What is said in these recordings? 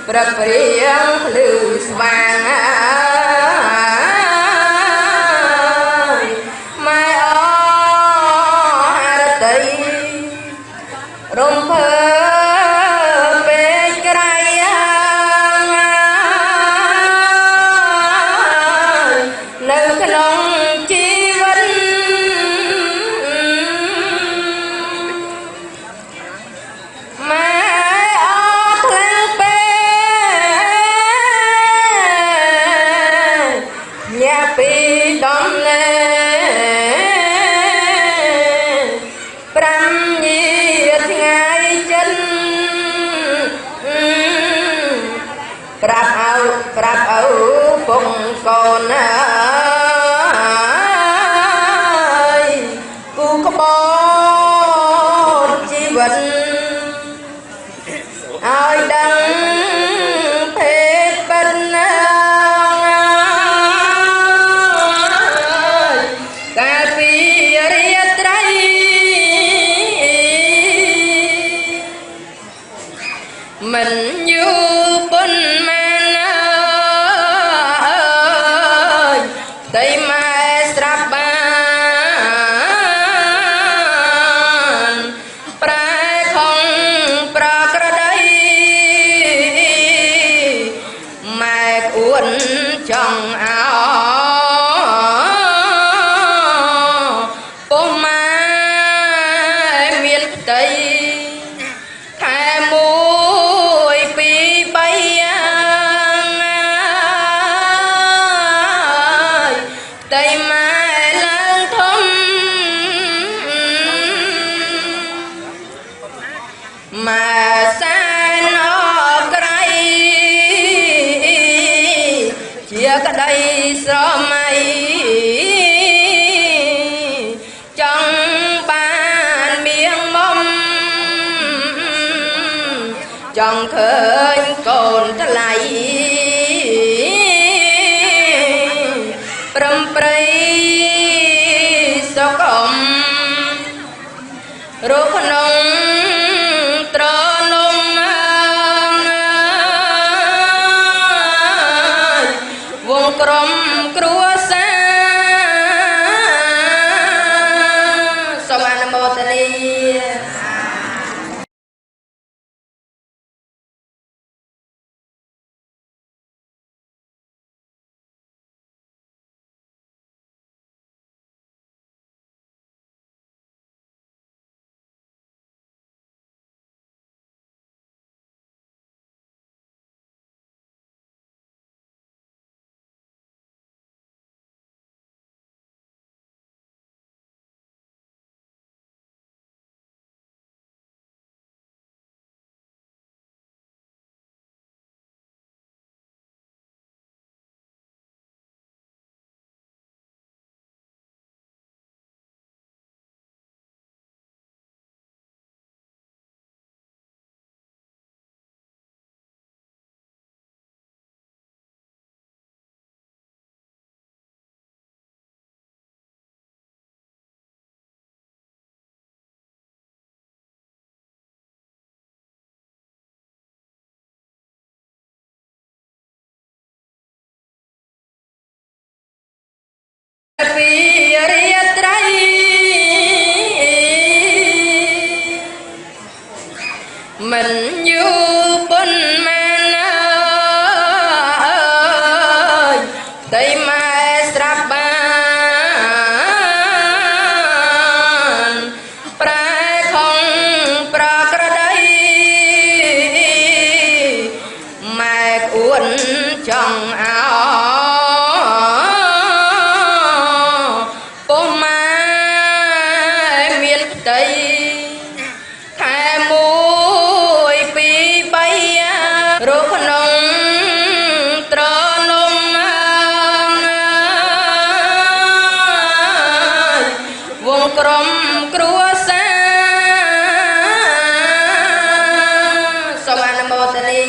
ព្រឹកព្រៀងភ្លឺស្វាងម៉ែអហារតីរំភើពេកក្រៃនៅក្នុងជីវិតម៉ែអត់ខ្លាំងពេកញ៉ាពីដំណេ5ញាថ្ងៃចិនប្រាប់ឪពុកកូនគូក្បត់ជីវិតឲ្យដឹងភេទពិតកាលពីរាត្រីមិនយូរប៉ុន្មានតែម៉ែស្រាប់បានប្រែខំប្រក្រតីម៉ែអួនចង់អោពុំម៉ែមានផ្ទៃខែ1 2 3តែម៉ែឡើងធំម៉ែសែនអក្រៃជាក្តីស្រមៃចង់បានមៀងមុំចង់ឃើញកូនថ្លៃព្រមព្រៃសុខរកក្នុងត្រនំវងក្រុមគ្រួសារសូមអនុមោទនាពីរាត្រីមិនយូរប៉ុន្មានតែម៉ែស្រាប់បានប្រែខំប្រក្រតីម៉ែអួនចង់អោពុំម៉ែមានផ្ទៃខែ1 2 3រកក្នុងត្រនំវងក្រុមគ្រួសារសូមអនុមោទនា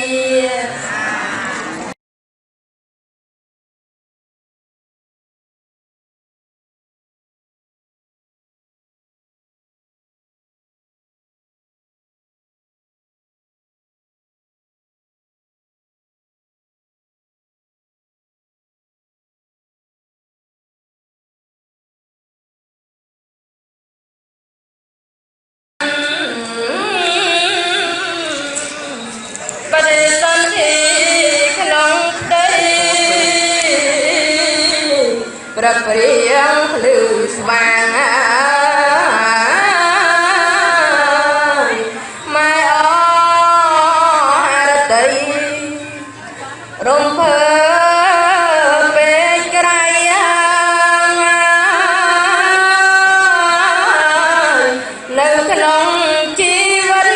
ប្រព្រៀងភ្លឺស្វាងម៉ែអរតីរំភើពេកក្រៃនៅក្នុងជីវិត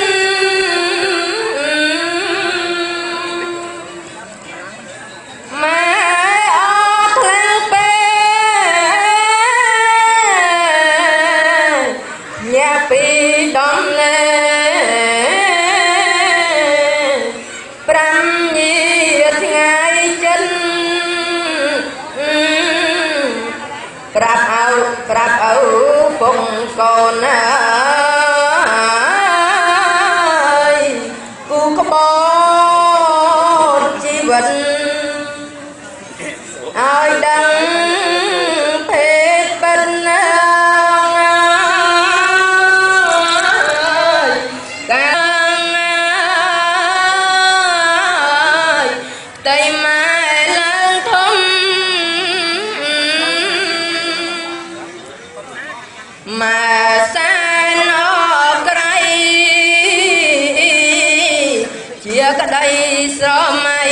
ម៉ែអរខ្លាំងពេកញាក់ពីដំណេ5ញាថ្ងៃចិនប្រាប់ឪពងកូនអើយគូក្បត់ជីវិតឲ្យដឹងភេទពិតណាកាយតែម៉ែឡើងធំម៉ែសែនអក្រៃជាក្តីស្រមៃ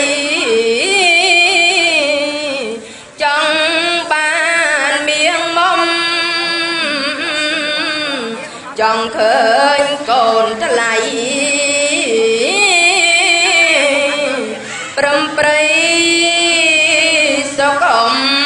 ចង់បានមៀងមុំចង់ឃើញកូនថ្លៃប្រំប្រៃសុខអម